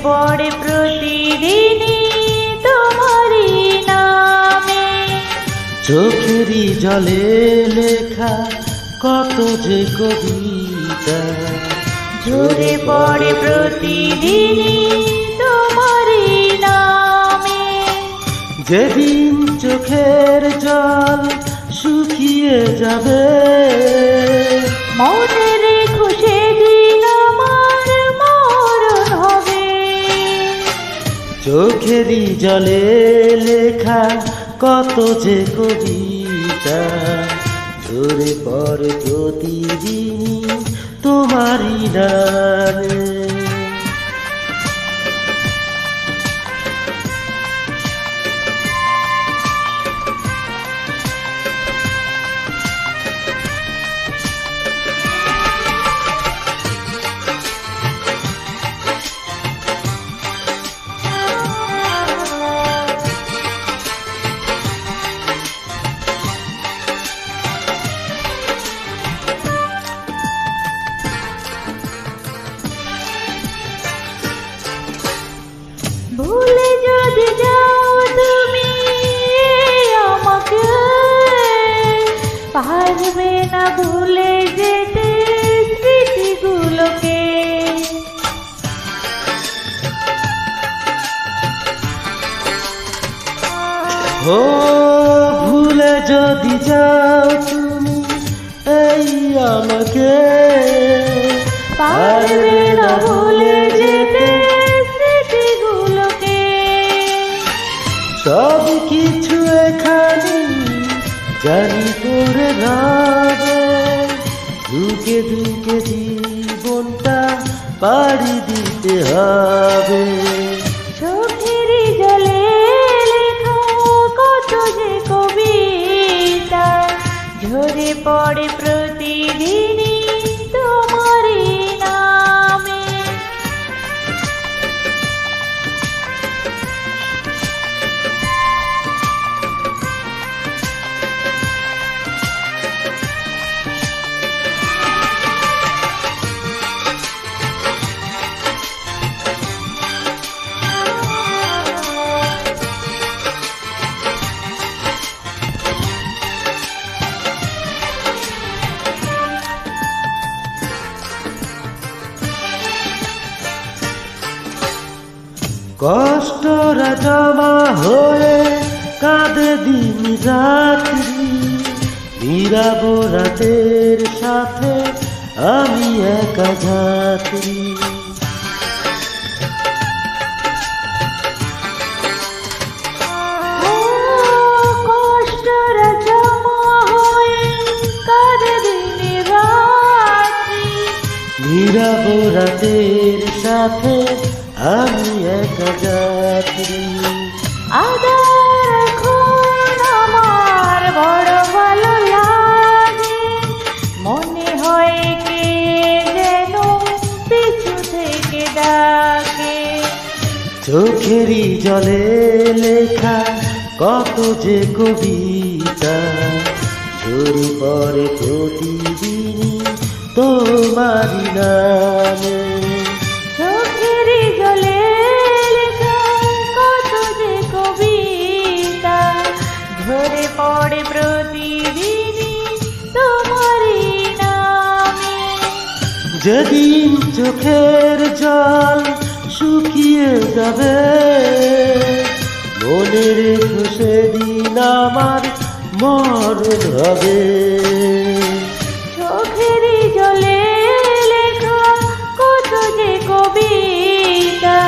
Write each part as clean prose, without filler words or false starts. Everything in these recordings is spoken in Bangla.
পড়ে প্রতিদিনই তোমারই নামে। চোখেরই জলে লেখা কত যে কবিতা, ঝরে পড়ে প্রতিদিনই তোমারই নামে। যেদিন চোখের জল শুকিয়ে যাবে, মনে রেখো সেদিন আমার মরণ হবে। চোখেরই জলে লেখা কত যে কবিতা, ঝরে পড়ে প্রতিদিন তোমারই নামে। ভুলে যদি যাও তুমি আমাকে, পারবে না ভুলে যেতে স্মৃতিগুলোকে। ও ভুলে যদি যাও তুমি এই আমাকে, পারবে না ভুলে যেতে স্মৃতিগুলোকে। সব কিছু এখানে জানি করে যাবে, দুকে দুকে জীবনটা পাড়ি দিতে হবে। চোখেরই জলে লেখা কত যে কবিতা, ঝরে পড়ে প্রতিদিনই তোমারই নামে। কষ্টরা জমা হয়ে কাঁদে দিন রাত্রি, নীরব রাতের সাথে আমি একা যাত্রী। কষ্টরা জমা হয়ে কাঁদে দিন রাত্রি, নীরব রাতের সাথে আমি একা যাত্রী। আদার এখন আমার বড় ভালো লাগে, মনে হয় কে যেন পিছু থেকে ডাকে। চোখেরই জলে লেখা কত যে কবিতা, ঝরে পড়ে প্রতিদিন তোমারই নামে। চোখেরই জলে লেখা কত যে কবিতা, ঝরে পড়ে প্রতিদিনই তোমারই নামে। যেদিন চোখের জল শুকিয়ে যাবে, মনে রেখো সেদিন আমার মরণ হবে। চোখেরই জলে লেখা কত যে কবিতা,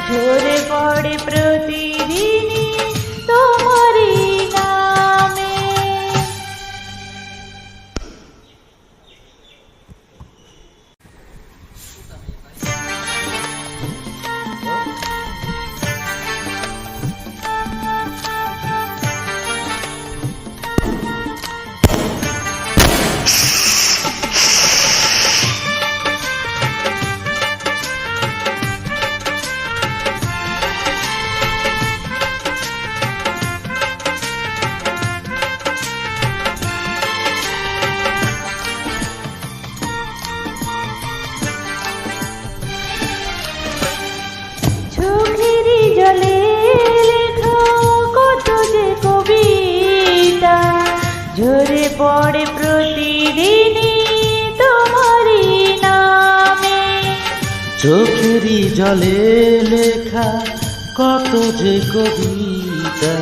ঝরে পড়ে প্রতিদিনই তোমারই নামে। চোখেরই জলে লেখা কত যে কবিতা।